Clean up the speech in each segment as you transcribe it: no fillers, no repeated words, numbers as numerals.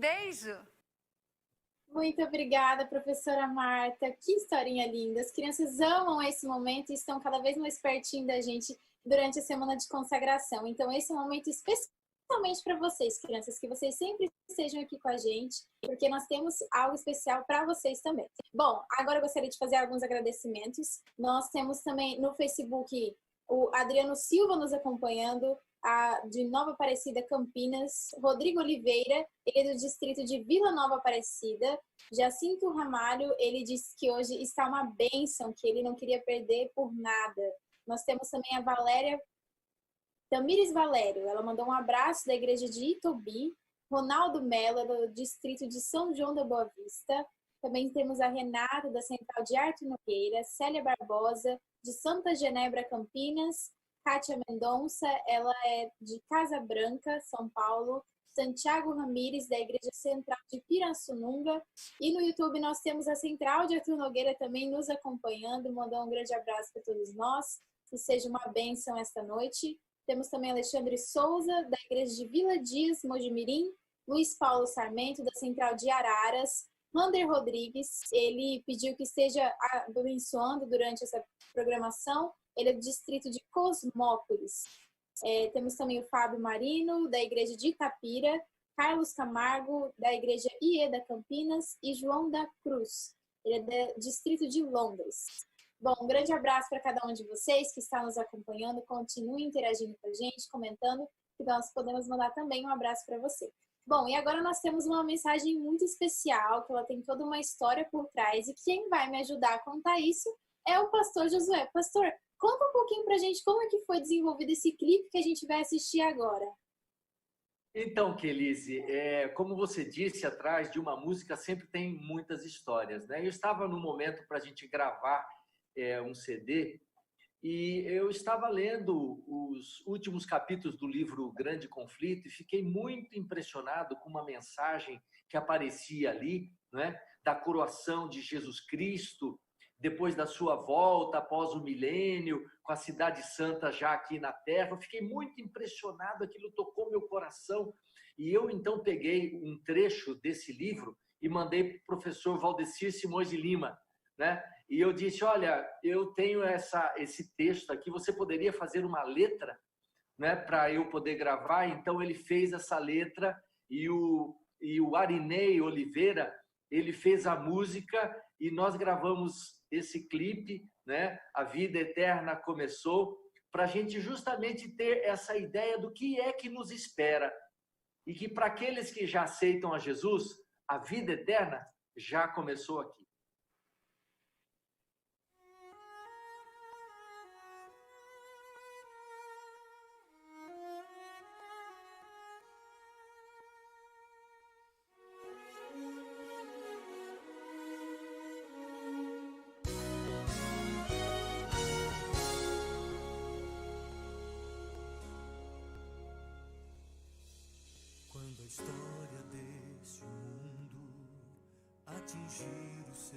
beijo. Muito obrigada, professora Marta. Que historinha linda. As crianças amam esse momento e estão cada vez mais pertinho da gente durante a semana de consagração. Então, esse é um momento especialmente para vocês, crianças, que vocês sempre estejam aqui com a gente, porque nós temos algo especial para vocês também. Bom, agora eu gostaria de fazer alguns agradecimentos. Nós temos também no Facebook o Adriano Silva nos acompanhando, de Nova Aparecida, Campinas, Rodrigo Oliveira, ele é do distrito de Vila Nova Aparecida, Jacinto Ramalho, ele disse que hoje está uma bênção, que ele não queria perder por nada. Nós temos também a Valéria Tamires Valério, ela mandou um abraço da igreja de Itobi, Ronaldo Mello, do distrito de São João da Boa Vista, também temos a Renata, da Central de Arthur Nogueira, Célia Barbosa, de Santa Genebra, Campinas, Kátia Mendonça, ela é de Casa Branca, São Paulo, Santiago Ramires, da Igreja Central de Pirassununga, e no YouTube nós temos a Central de Arthur Nogueira também nos acompanhando, mandou um grande abraço para todos nós, que seja uma bênção esta noite. Temos também Alexandre Souza, da Igreja de Vila Dias, Mojimirim, Luiz Paulo Sarmento, da Central de Araras, Rander Rodrigues, ele pediu que esteja abençoando durante essa programação, ele é do distrito de Cosmópolis. Temos também o Fábio Marino, da Igreja de Itapira, Carlos Camargo, da Igreja IE da Campinas, e João da Cruz, ele é do distrito de Londres. Bom, um grande abraço para cada um de vocês que está nos acompanhando, continue interagindo com a gente, comentando, que nós podemos mandar também um abraço para você. Bom, e agora nós temos uma mensagem muito especial, que ela tem toda uma história por trás, e quem vai me ajudar a contar isso é o pastor Josué. Pastor, conta um pouquinho pra gente como é que foi desenvolvido esse clipe que a gente vai assistir agora. Então, Kelise, como você disse, atrás de uma música sempre tem muitas histórias, né? Eu estava no momento para a gente gravar um CD e eu estava lendo os últimos capítulos do livro Grande Conflito e fiquei muito impressionado com uma mensagem que aparecia ali, né? Da coroação de Jesus Cristo, depois da sua volta, após o milênio, com a cidade santa já aqui na terra. Eu fiquei muito impressionado, aquilo tocou meu coração. E eu, então, peguei um trecho desse livro e mandei para o professor Valdecir Simões de Lima, né? E eu disse, olha, eu tenho esse texto aqui, você poderia fazer uma letra, né, para eu poder gravar? Então, ele fez essa letra e o Arinei Oliveira, ele fez a música e nós gravamos esse clipe, né? A Vida Eterna Começou, para a gente justamente ter essa ideia do que é que nos espera e que para aqueles que já aceitam a Jesus, a vida eterna já começou aqui. Quando a história deste mundo atingir o seu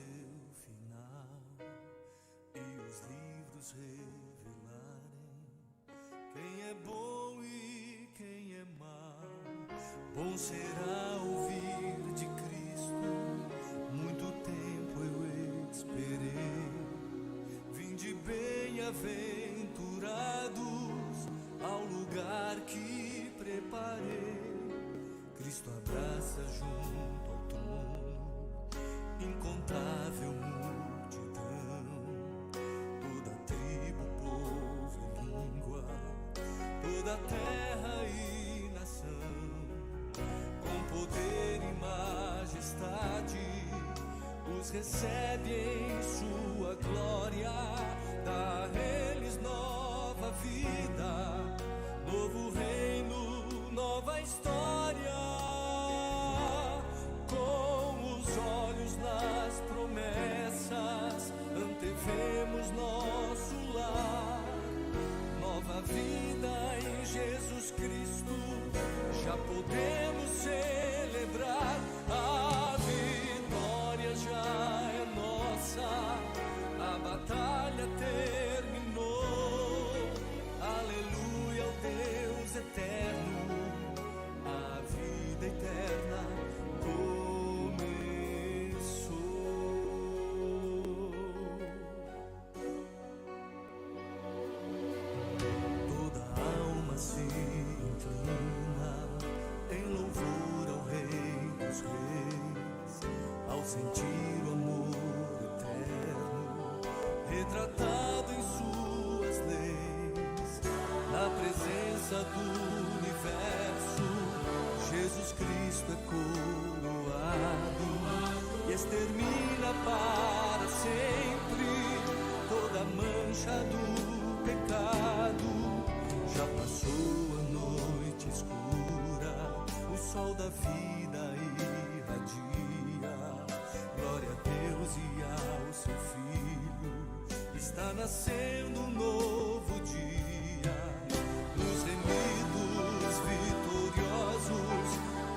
final e os livros revelarem quem é bom e quem é mau, bom será ouvir de Cristo. Muito tempo eu esperei, vinde bem-aventurados ao lugar que preparei. Cristo abraça junto ao trono, incontável multidão, toda tribo, povo e língua, toda terra e nação, com poder e majestade, os recebe em sua glória, dá a eles nova vida, novo reino, nova história. Antevemos nosso lar, nova vida em Jesus Cristo, já podemos celebrar, a vitória já é nossa, a batalha terminou, aleluia ao Deus eterno, sentir o amor eterno, retratado em suas leis, na presença do universo, Jesus Cristo é coroado e extermina para sempre toda mancha do pecado. Já passou a noite escura, o sol da vida irradia. Glória a Deus e ao seu Filho, está nascendo um novo dia. Os remidos vitoriosos,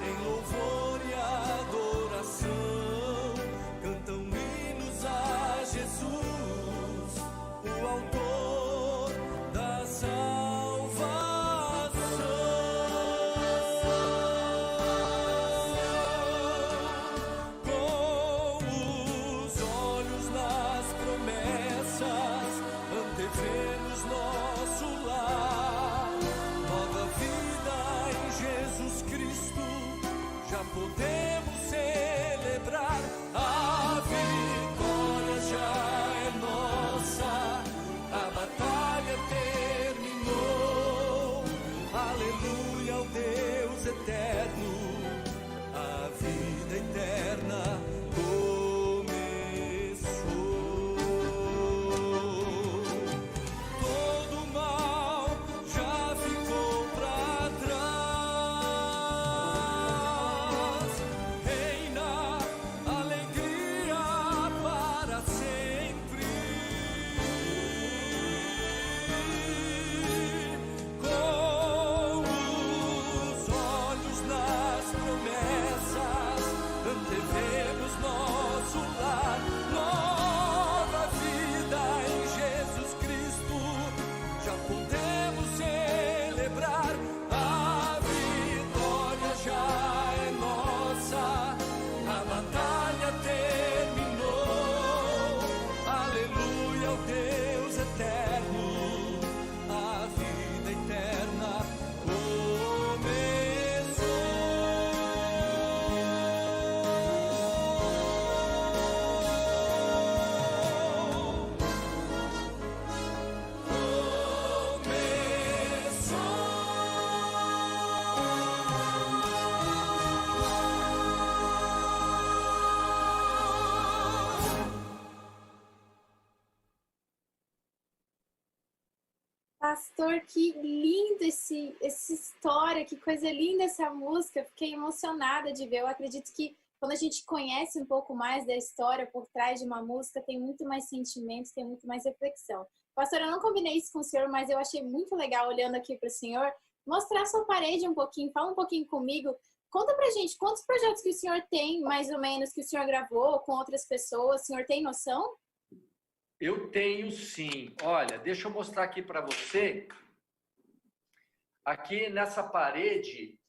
em louvor e adoração, cantam hinos a Jesus, o autor da salvação. Com os olhos nas promessas, antevemos nosso lar. Nova vida em Jesus Cristo, já podemos celebrar. A vitória já é nossa, a batalha terminou. Aleluia ao Deus eterno, a vida eterna começou. Todo mal já ficou pra trás. Reina alegria para sempre. Com os olhos nas promessas, antevemos nosso lar. Nova vida em Jesus Cristo, já podemos celebrar. A vitória já é nossa, a batalha terminou. Aleluia ao Deus eterno, a vida eterna Pastor, que lindo essa história, que coisa linda essa música. Fiquei emocionada de ver. Eu acredito que quando a gente conhece um pouco mais da história por trás de uma música, tem muito mais sentimentos, tem muito mais reflexão. Pastor, eu não combinei isso com o senhor, mas eu achei muito legal, olhando aqui para o senhor, mostrar sua parede um pouquinho, fala um pouquinho comigo. Conta pra gente quantos projetos que o senhor tem, mais ou menos, que o senhor gravou com outras pessoas. O senhor tem noção? Eu tenho sim. Olha, deixa eu mostrar aqui para você. Aqui nessa parede,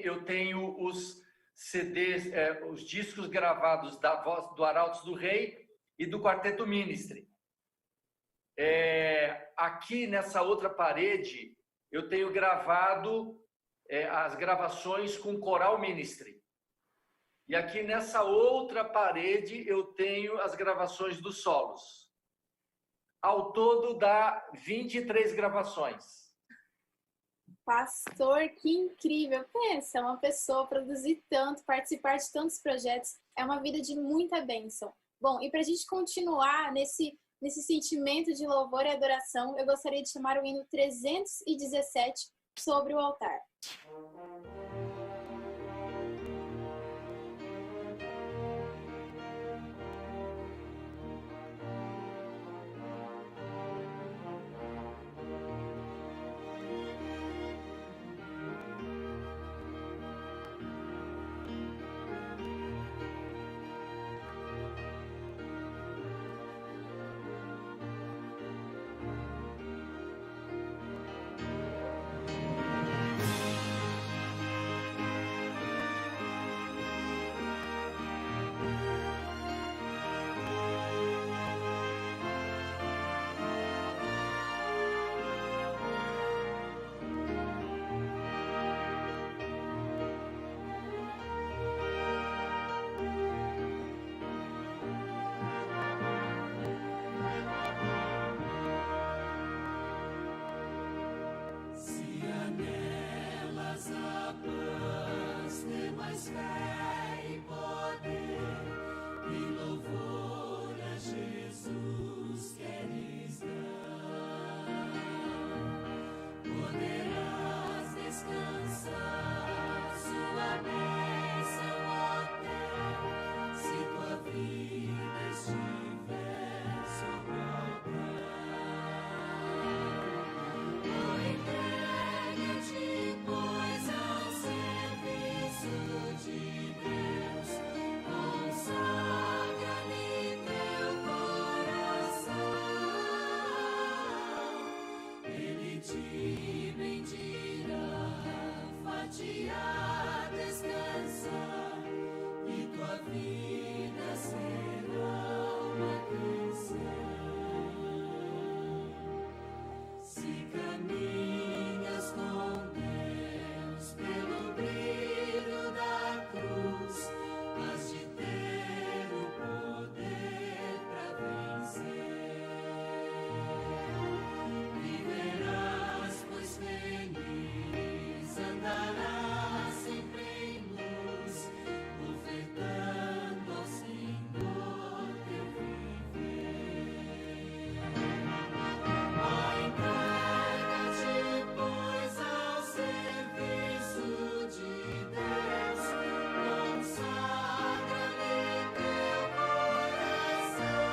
eu tenho os CDs, os discos gravados da voz do Arautos do Rei e do Quarteto Ministry. Aqui nessa outra parede, eu tenho gravado as gravações com Coral Ministry. E aqui nessa outra parede eu tenho as gravações dos solos. Ao todo dá 23 gravações. Pastor, que incrível! Pensa, uma pessoa produzir tanto, participar de tantos projetos, é uma vida de muita bênção. Bom, e para a gente continuar nesse sentimento de louvor e adoração, eu gostaria de chamar o hino 317, Sobre o Altar. pois fé e poder e louvor a Jesus queres dar. Poderás descansar, sua bênção, ó Deus, se tua vida estiver sobre altar. Entrega-te, pois, ao serviço de Deus, consagra-lhe teu coração. Ele te bendirá, far-te-á descansar, e tua vida será uma canção. Se caminhas com Deus pelo brilho da cruz, has de ter o poder para vencer. Viverás, pois feliz, andarás sempre em luz, ofertando ao Senhor teu viver. Entrega-te, pois, ao serviço de Deus, consagra-lhe teu coração.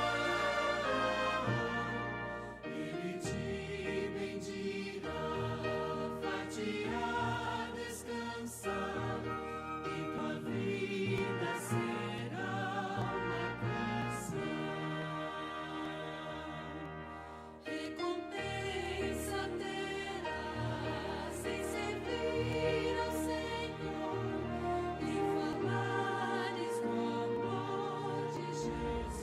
Ele te bendirá, far-te-á descansar, e tua vida será uma canção. Recompensa terás em servir ao Senhor e falares no amor de Jesus.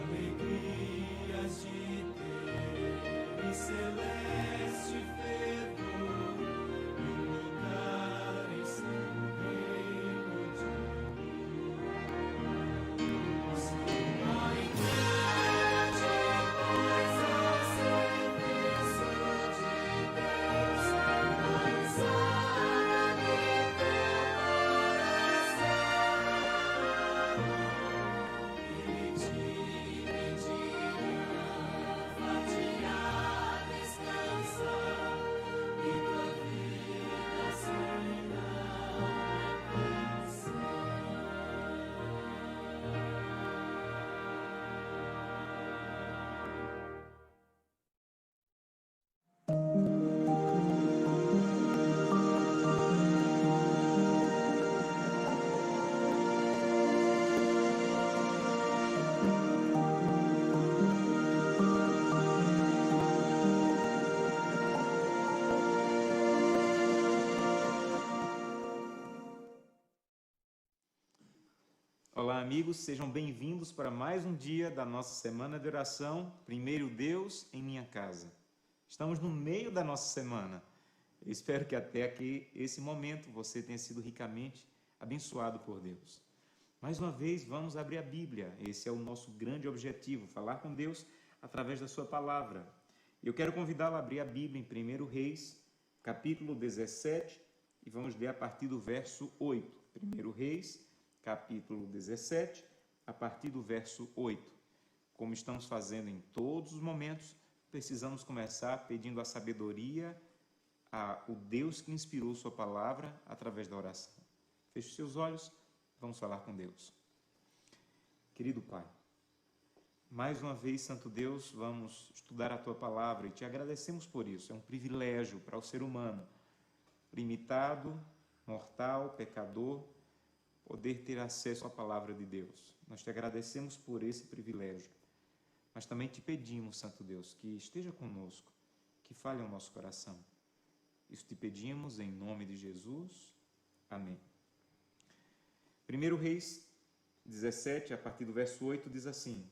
Alegrias de ter e celeste fervor, e um lugar em seu reino de luz. Entrega-te, pois, ao serviço de Deus, consagra-lhe teu coração. Ele te bendirá, far-te-á descansar, e tua vida será uma canção. Olá, amigos, sejam bem-vindos para mais um dia da nossa semana de oração, Primeiro Deus em Minha Casa. Estamos no meio da nossa semana. Eu espero que até aqui, esse momento, você tenha sido ricamente abençoado por Deus. Mais uma vez, vamos abrir a Bíblia. Esse é o nosso grande objetivo, falar com Deus através da sua palavra. Eu quero convidá-lo a abrir a Bíblia em 1 Reis, capítulo 17, e vamos ler a partir do verso 8. 1 Reis, capítulo 17, a partir do verso 8. Como estamos fazendo em todos os momentos, precisamos começar pedindo a sabedoria ao Deus que inspirou sua palavra através da oração. Feche os seus olhos, vamos falar com Deus. Querido Pai, mais uma vez, Santo Deus, vamos estudar a Tua palavra e te agradecemos por isso. É um privilégio para o ser humano, limitado, mortal, pecador, poder ter acesso à palavra de Deus. Nós te agradecemos por esse privilégio, mas também te pedimos, Santo Deus, que esteja conosco, que fale ao nosso coração. Isso te pedimos em nome de Jesus. Amém. 1 Reis 17, a partir do verso 8, diz assim: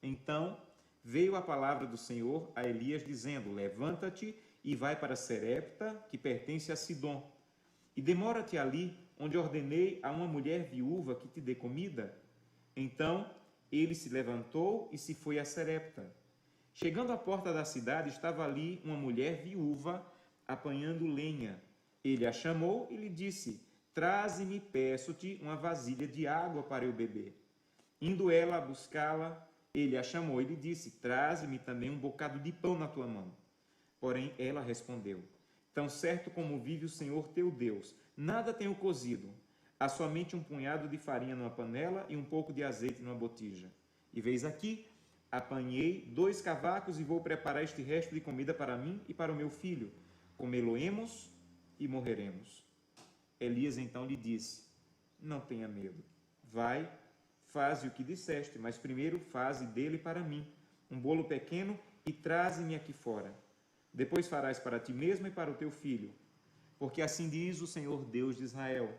Então veio a palavra do Senhor a Elias, dizendo: Levanta-te e vai para Serepta, que pertence a Sidom, e demora-te ali, onde ordenei a uma mulher viúva que te dê comida. Então ele se levantou e se foi a Serepta. Chegando à porta da cidade, estava ali uma mulher viúva apanhando lenha. Ele a chamou e lhe disse: traze-me, peço-te, uma vasilha de água para eu beber. Indo ela a buscá-la, ele a chamou e lhe disse: traze-me também um bocado de pão na tua mão. Porém, ela respondeu: tão certo como vive o Senhor teu Deus, nada tenho cozido. Há somente um punhado de farinha numa panela e um pouco de azeite numa botija. E veis aqui, apanhei 2 cavacos e vou preparar este resto de comida para mim e para o meu filho. Comê-lo-emos e morreremos. Elias então lhe disse: não tenha medo. Vai, faze o que disseste, mas primeiro faze dele para mim um bolo pequeno e traze-me aqui fora. Depois farás para ti mesmo e para o teu filho. Porque assim diz o Senhor Deus de Israel: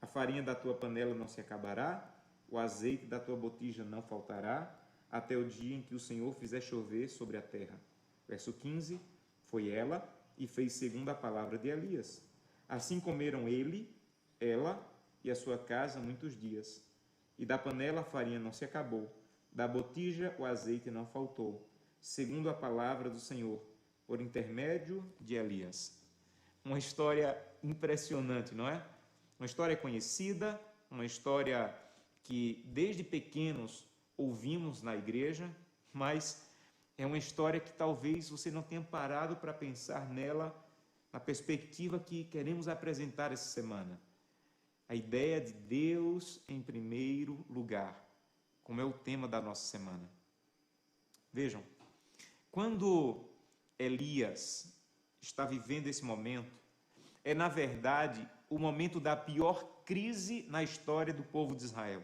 a farinha da tua panela não se acabará, o azeite da tua botija não faltará, até o dia em que o Senhor fizer chover sobre a terra. Verso 15, foi ela e fez segundo a palavra de Elias. Assim comeram ele, ela e a sua casa muitos dias. E da panela a farinha não se acabou, da botija o azeite não faltou, segundo a palavra do Senhor, por intermédio de Elias. Uma história impressionante, não é? Uma história conhecida, uma história que desde pequenos ouvimos na igreja, mas é uma história que talvez você não tenha parado para pensar nela na perspectiva que queremos apresentar essa semana. A ideia de Deus em primeiro lugar, como é o tema da nossa semana. Vejam, quando Elias está vivendo esse momento, é na verdade o momento da pior crise na história do povo de Israel.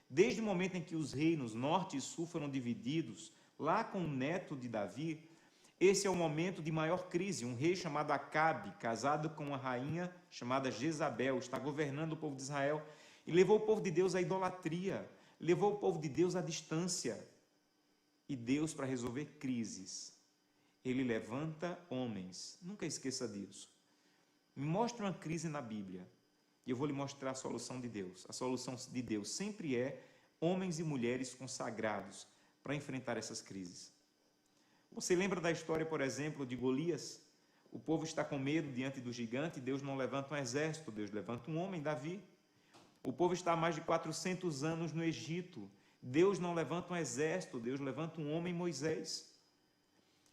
Desde o momento em que os reinos norte e sul foram divididos, lá com o neto de Davi, esse é o momento de maior crise. Um rei chamado Acabe, casado com uma rainha chamada Jezabel, está governando o povo de Israel e levou o povo de Deus à idolatria, levou o povo de Deus à distância. E Deus, para resolver crises, ele levanta homens. Nunca esqueça disso. Me mostre uma crise na Bíblia e eu vou lhe mostrar a solução de Deus. A solução de Deus sempre é homens e mulheres consagrados para enfrentar essas crises. Você lembra da história, por exemplo, de Golias? O povo está com medo diante do gigante, Deus não levanta um exército, Deus levanta um homem, Davi. O povo está há mais de 400 anos no Egito, Deus não levanta um exército, Deus levanta um homem, Moisés.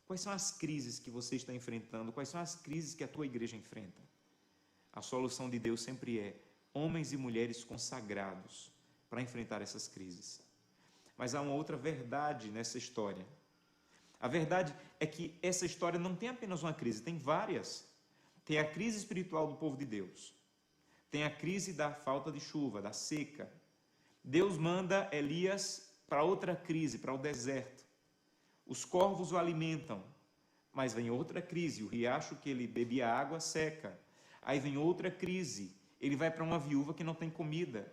Quais são as crises que você está enfrentando? Quais são as crises que a tua igreja enfrenta? A solução de Deus sempre é homens e mulheres consagrados para enfrentar essas crises. Mas há uma outra verdade nessa história. A verdade é que essa história não tem apenas uma crise, tem várias. Tem a crise espiritual do povo de Deus. Tem a crise da falta de chuva, da seca. Deus manda Elias para outra crise, para o deserto. Os corvos o alimentam, mas vem outra crise, o riacho que ele bebia água seca. Aí vem outra crise, ele vai para uma viúva que não tem comida.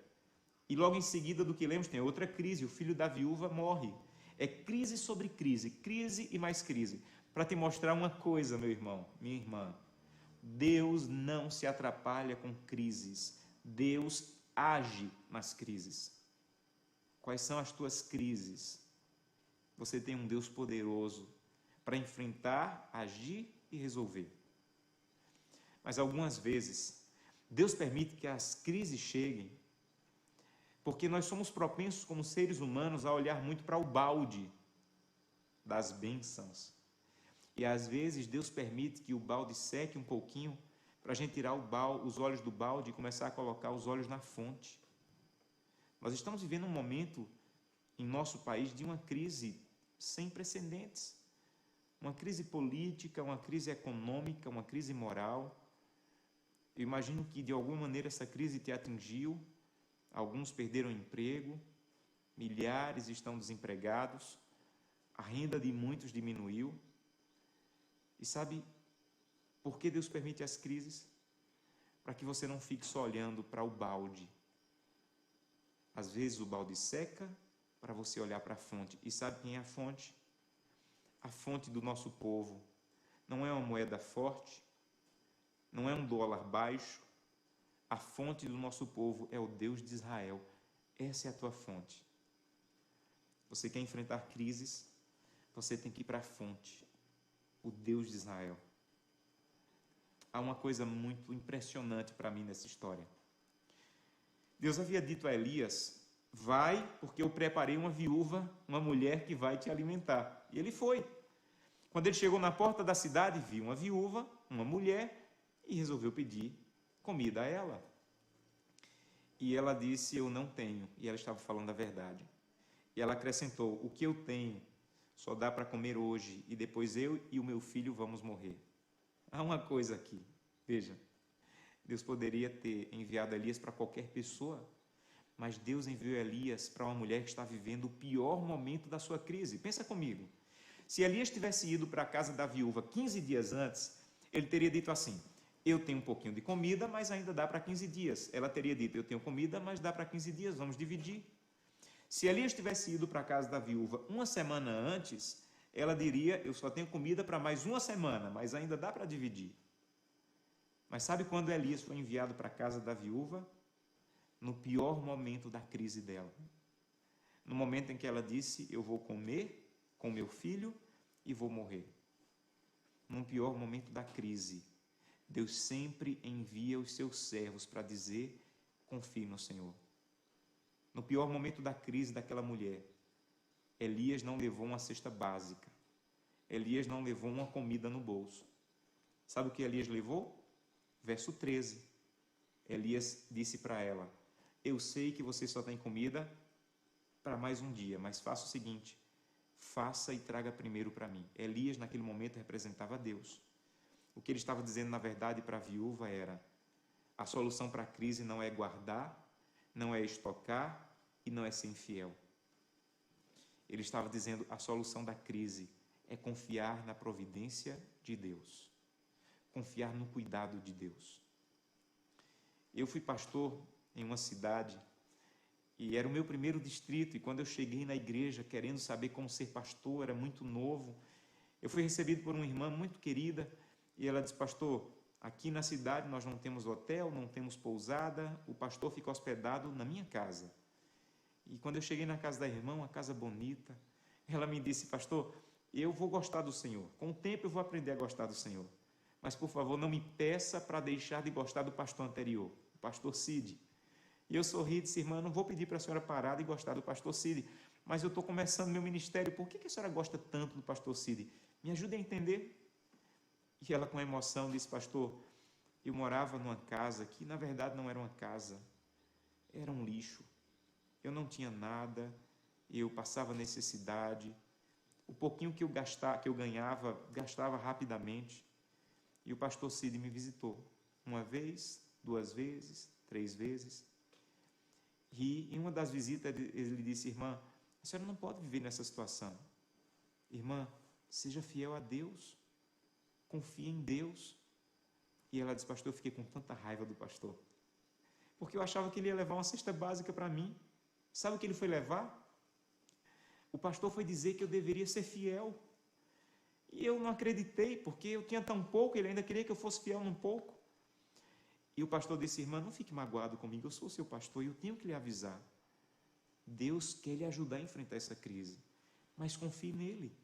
E logo em seguida do que lemos tem outra crise, o filho da viúva morre. É crise sobre crise, crise e mais crise. Para te mostrar uma coisa, meu irmão, minha irmã, Deus não se atrapalha com crises, Deus age nas crises. Quais são as tuas crises? Você tem um Deus poderoso para enfrentar, agir e resolver. Mas algumas vezes, Deus permite que as crises cheguem, porque nós somos propensos como seres humanos a olhar muito para o balde das bênçãos. E às vezes Deus permite que o balde seque um pouquinho para a gente tirar os olhos do balde e começar a colocar os olhos na fonte. Nós estamos vivendo um momento em nosso país de uma crise sem precedentes. Uma crise política, uma crise econômica, uma crise moral. Eu imagino que de alguma maneira essa crise te atingiu. Alguns perderam emprego, milhares estão desempregados, a renda de muitos diminuiu. E sabe por que Deus permite as crises? Para que você não fique só olhando para o balde. Às vezes o balde seca para você olhar para a fonte. E sabe quem é a fonte? A fonte do nosso povo. Não é uma moeda forte, não é um dólar baixo. A fonte do nosso povo é o Deus de Israel. Essa é a tua fonte. Você quer enfrentar crises? Você tem que ir para a fonte, o Deus de Israel. há uma coisa muito impressionante para mim nessa história. Deus havia dito a Elias: vai, porque eu preparei uma viúva, uma mulher que vai te alimentar. E ele foi. Quando ele chegou na porta da cidade, viu uma viúva, uma mulher, e resolveu pedir comida a ela. E ela disse: eu não tenho. E ela estava falando a verdade. E ela acrescentou: o que eu tenho só dá para comer hoje, e depois eu e o meu filho vamos morrer. Há uma coisa aqui, veja, Deus poderia ter enviado Elias para qualquer pessoa, mas Deus enviou Elias para uma mulher que está vivendo o pior momento da sua crise. Pensa comigo, se Elias tivesse ido para a casa da viúva 15 dias antes, ele teria dito assim: eu tenho um pouquinho de comida, mas ainda dá para 15 dias. Ela teria dito: eu tenho comida, mas dá para 15 dias, vamos dividir. Se Elias tivesse ido para a casa da viúva uma semana antes, ela diria: eu só tenho comida para mais uma semana, mas ainda dá para dividir. Mas sabe quando Elias foi enviado para a casa da viúva? No pior momento da crise dela. No momento em que ela disse: eu vou comer com meu filho e vou morrer. No pior momento da crise, Deus sempre envia os seus servos para dizer: confie no Senhor. No pior momento da crise daquela mulher, Elias não levou uma cesta básica. Elias não levou uma comida no bolso. Sabe o que Elias levou? Verso 13. Elias disse para ela: eu sei que você só tem comida para mais um dia, mas faça o seguinte: faça e traga primeiro para mim. Elias, naquele momento, representava Deus. O que ele estava dizendo, na verdade, para a viúva era: a solução para a crise não é guardar, não é estocar e não é ser infiel. Ele estava dizendo: a solução da crise é confiar na providência de Deus, confiar no cuidado de Deus. Eu fui pastor em uma cidade e era o meu primeiro distrito, e quando eu cheguei na igreja querendo saber como ser pastor, era muito novo, eu fui recebido por uma irmã muito querida e ela disse: pastor, aqui na cidade nós não temos hotel, não temos pousada, o pastor fica hospedado na minha casa. E quando eu cheguei na casa da irmã, uma casa bonita, ela me disse: pastor, eu vou gostar do Senhor, com o tempo eu vou aprender a gostar do Senhor, mas por favor não me peça para deixar de gostar do pastor anterior, o pastor Cid. E eu sorri e disse: irmã, não vou pedir para a senhora parar de gostar do pastor Cid, mas eu estou começando meu ministério, por que a senhora gosta tanto do pastor Cid? Me ajude a entender. E ela, com emoção, disse: pastor, eu morava numa casa que na verdade não era uma casa, era um lixo. Eu não tinha nada, eu passava necessidade, o pouquinho que eu ganhava, gastava rapidamente. E o pastor Cid me visitou uma vez, 2 vezes, 3 vezes. E em uma das visitas ele disse: irmã, a senhora não pode viver nessa situação. Irmã, seja fiel a Deus, confie em Deus. E ela disse: pastor, eu fiquei com tanta raiva do pastor, porque eu achava que ele ia levar uma cesta básica para mim. Sabe o que ele foi levar? O pastor foi dizer que eu deveria ser fiel. E eu não acreditei, porque eu tinha tão pouco, ele ainda queria que eu fosse fiel num pouco. E o pastor disse: irmã, não fique magoado comigo, eu sou seu pastor e eu tenho que lhe avisar. Deus quer lhe ajudar a enfrentar essa crise, mas confie nele.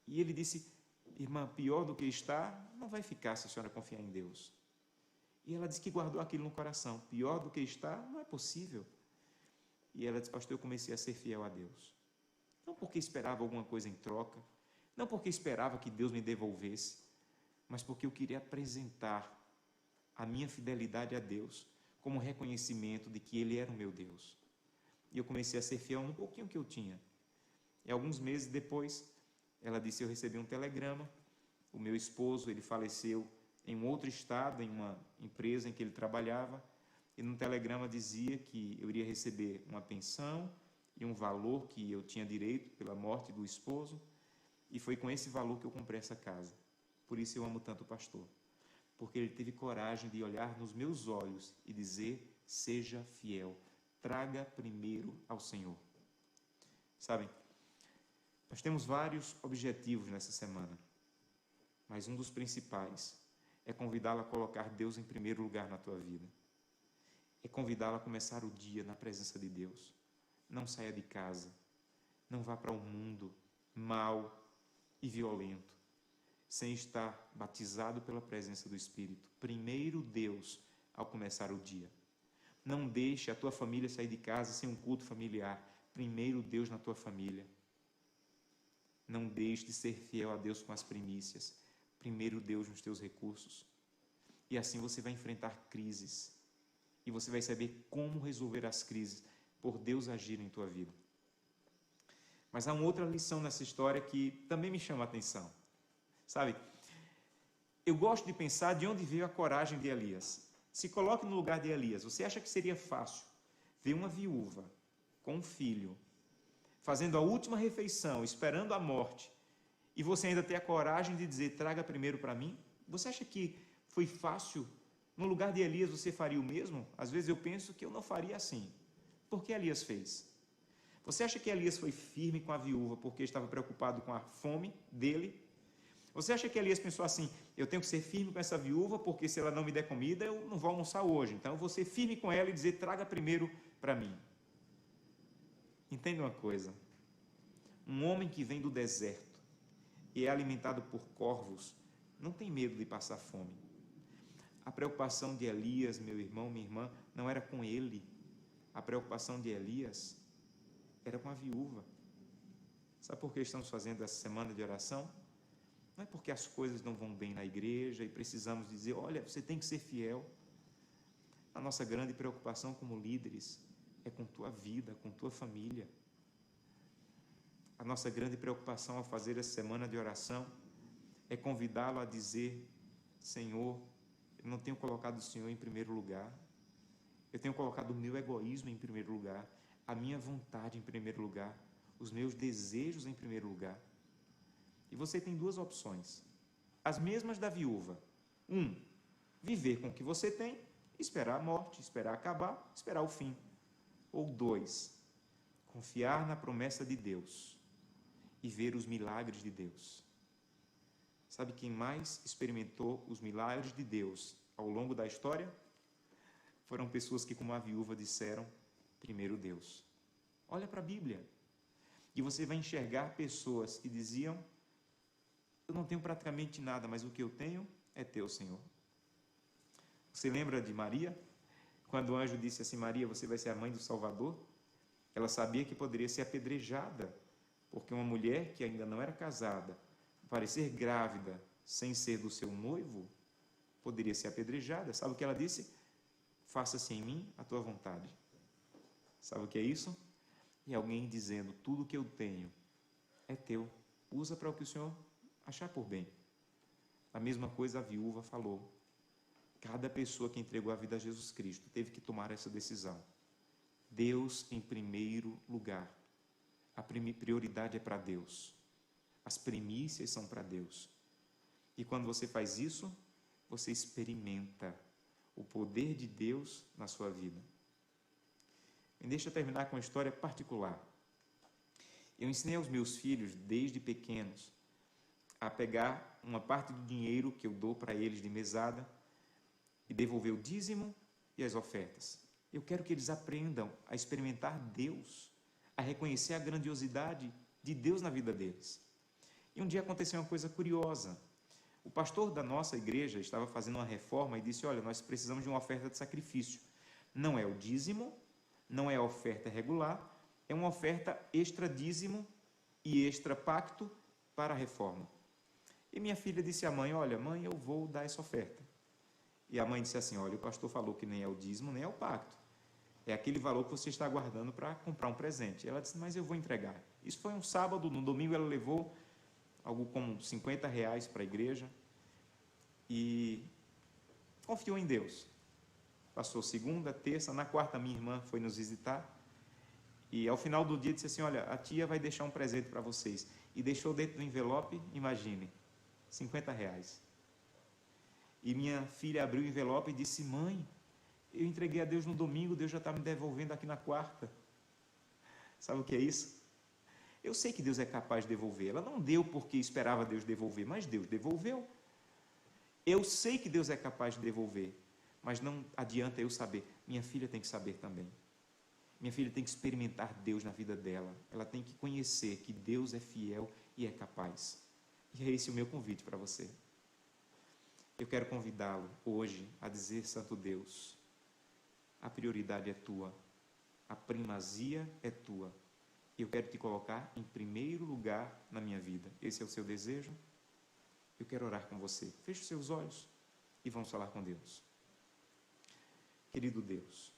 E ele disse: irmã, pior do que está, não vai ficar se a senhora confiar em Deus. E ela disse que guardou aquilo no coração: pior do que está, não é possível. E ela disse: pastor, eu comecei a ser fiel a Deus. Não porque esperava alguma coisa em troca, não porque esperava que Deus me devolvesse, mas porque eu queria apresentar a minha fidelidade a Deus como reconhecimento de que Ele era o meu Deus. E eu comecei a ser fiel no pouquinho que eu tinha. E alguns meses depois, ela disse: eu recebi um telegrama, o meu esposo, ele faleceu em um outro estado, em uma empresa em que ele trabalhava, e no telegrama dizia que eu iria receber uma pensão e um valor que eu tinha direito pela morte do esposo, e foi com esse valor que eu comprei essa casa. Por isso eu amo tanto o pastor, porque ele teve coragem de olhar nos meus olhos e dizer: seja fiel, traga primeiro ao Senhor. Sabem, nós temos vários objetivos nessa semana, mas um dos principais é convidá-la a colocar Deus em primeiro lugar na tua vida. É convidá-la a começar o dia na presença de Deus. Não saia de casa, não vá para um mundo mau e violento. sem estar batizado pela presença do Espírito. Primeiro Deus ao começar o dia. Não deixe a tua família sair de casa sem um culto familiar. Primeiro Deus na tua família. Não deixe de ser fiel a Deus com as primícias. Primeiro Deus nos teus recursos. E assim você vai enfrentar crises. E você vai saber como resolver as crises por Deus agir em tua vida. Mas há uma outra lição nessa história que também me chama a atenção. Sabe, eu gosto de pensar de onde veio a coragem de Elias. Se coloque no lugar de Elias. Você acha que seria fácil ver uma viúva com um filho, fazendo a última refeição, esperando a morte, e você ainda ter a coragem de dizer, traga primeiro para mim? Você acha que foi fácil? No lugar de Elias, você faria o mesmo? Às vezes eu penso que eu não faria assim. Por que Elias fez? Você acha que Elias foi firme com a viúva porque estava preocupado com a fome dele? Você acha que Elias pensou assim, eu tenho que ser firme com essa viúva porque se ela não me der comida, eu não vou almoçar hoje. Então eu vou ser firme com ela e dizer, traga primeiro para mim. Entenda uma coisa. Um homem que vem do deserto e é alimentado por corvos, não tem medo de passar fome. A preocupação de Elias, meu irmão, minha irmã, não era com ele. A preocupação de Elias era com a viúva. Sabe por que estamos fazendo essa semana de oração? Não é porque as coisas não vão bem na igreja e precisamos dizer, olha, você tem que ser fiel. A nossa grande preocupação como líderes é com tua vida, com tua família. A nossa grande preocupação ao fazer essa semana de oração é convidá-lo a dizer, Senhor, eu não tenho colocado o Senhor em primeiro lugar. Eu tenho colocado o meu egoísmo em primeiro lugar, a minha vontade em primeiro lugar, os meus desejos em primeiro lugar. E você tem duas opções, as mesmas da viúva. Viver com o que você tem, esperar a morte, esperar acabar, esperar o fim. Ou 2, confiar na promessa de Deus e ver os milagres de Deus. Sabe quem mais experimentou os milagres de Deus ao longo da história? Foram pessoas que, como a viúva, disseram, primeiro Deus. Olha para a Bíblia. E você vai enxergar pessoas que diziam, eu não tenho praticamente nada, mas o que eu tenho é teu, Senhor. Você lembra de Maria? Quando o anjo disse assim, Maria, você vai ser a mãe do Salvador? Ela sabia que poderia ser apedrejada, porque uma mulher que ainda não era casada, parecer grávida sem ser do seu noivo, poderia ser apedrejada. Sabe o que ela disse? Faça-se em mim a tua vontade. Sabe o que é isso? E alguém dizendo, tudo que eu tenho é teu. Usa para o que o Senhor achar por bem. A mesma coisa a viúva falou. Cada pessoa que entregou a vida a Jesus Cristo teve que tomar essa decisão. Deus em primeiro lugar. A prioridade é para Deus. As primícias são para Deus. E quando você faz isso, você experimenta o poder de Deus na sua vida. Me deixa terminar com uma história particular. Eu ensinei aos meus filhos, desde pequenos, a pegar uma parte do dinheiro que eu dou para eles de mesada e devolver o dízimo e as ofertas. Eu quero que eles aprendam a experimentar Deus, a reconhecer a grandiosidade de Deus na vida deles. E um dia aconteceu uma coisa curiosa. O pastor da nossa igreja estava fazendo uma reforma e disse, olha, nós precisamos de uma oferta de sacrifício. Não é o dízimo, não é a oferta regular, é uma oferta extra dízimo e extra pacto para a reforma. E minha filha disse à mãe, olha, mãe, eu vou dar essa oferta. E a mãe disse assim, olha, o pastor falou que nem é o dízimo, nem é o pacto. É aquele valor que você está guardando para comprar um presente. Ela disse, mas eu vou entregar. Isso foi um sábado, no domingo ela levou algo como R$50 para a igreja e confiou em Deus. Passou segunda, terça, na quarta minha irmã foi nos visitar e ao final do dia disse assim, olha, a tia vai deixar um presente para vocês. E deixou dentro do envelope, imagine, R$50. E minha filha abriu o envelope e disse, mãe, eu entreguei a Deus no domingo, Deus já está me devolvendo aqui na quarta. Sabe o que é isso? Eu sei que Deus é capaz de devolver. Ela não deu porque esperava Deus devolver, mas Deus devolveu. Eu sei que Deus é capaz de devolver, mas não adianta eu saber. Minha filha tem que saber também. Minha filha tem que experimentar Deus na vida dela. Ela tem que conhecer que Deus é fiel e é capaz. E é esse o meu convite para você. Eu quero convidá-lo hoje a dizer: Santo Deus, a prioridade é tua, a primazia é tua. E eu quero te colocar em primeiro lugar na minha vida. Esse é o seu desejo? Eu quero orar com você. Feche os seus olhos e vamos falar com Deus. Querido Deus,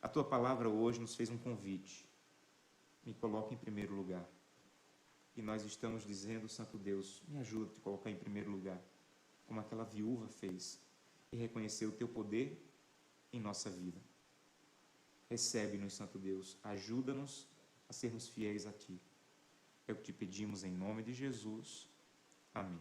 a tua palavra hoje nos fez um convite. Me coloque em primeiro lugar. E nós estamos dizendo: Santo Deus, me ajuda a te colocar em primeiro lugar, como aquela viúva fez, e reconhecer o teu poder em nossa vida. Recebe-nos, Santo Deus, ajuda-nos a sermos fiéis a ti. É o que te pedimos em nome de Jesus. Amém.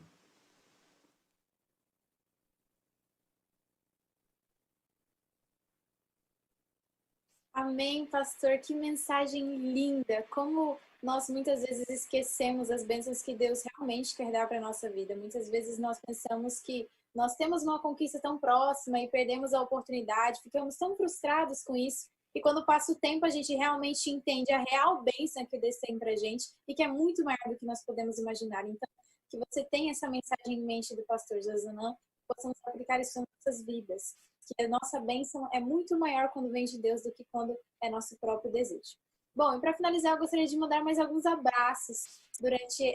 Amém, pastor. Que mensagem linda. Como nós muitas vezes esquecemos as bênçãos que Deus realmente quer dar para a nossa vida. Muitas vezes nós pensamos que nós temos uma conquista tão próxima e perdemos a oportunidade, ficamos tão frustrados com isso. E quando passa o tempo, a gente realmente entende a real bênção que Deus tem para a gente e que é muito maior do que nós podemos imaginar. Então, que você tenha essa mensagem em mente do pastor Josanã, possamos aplicar isso nas nossas vidas. Que a nossa bênção é muito maior quando vem de Deus do que quando é nosso próprio desejo. Bom, e para finalizar, eu gostaria de mandar mais alguns abraços durante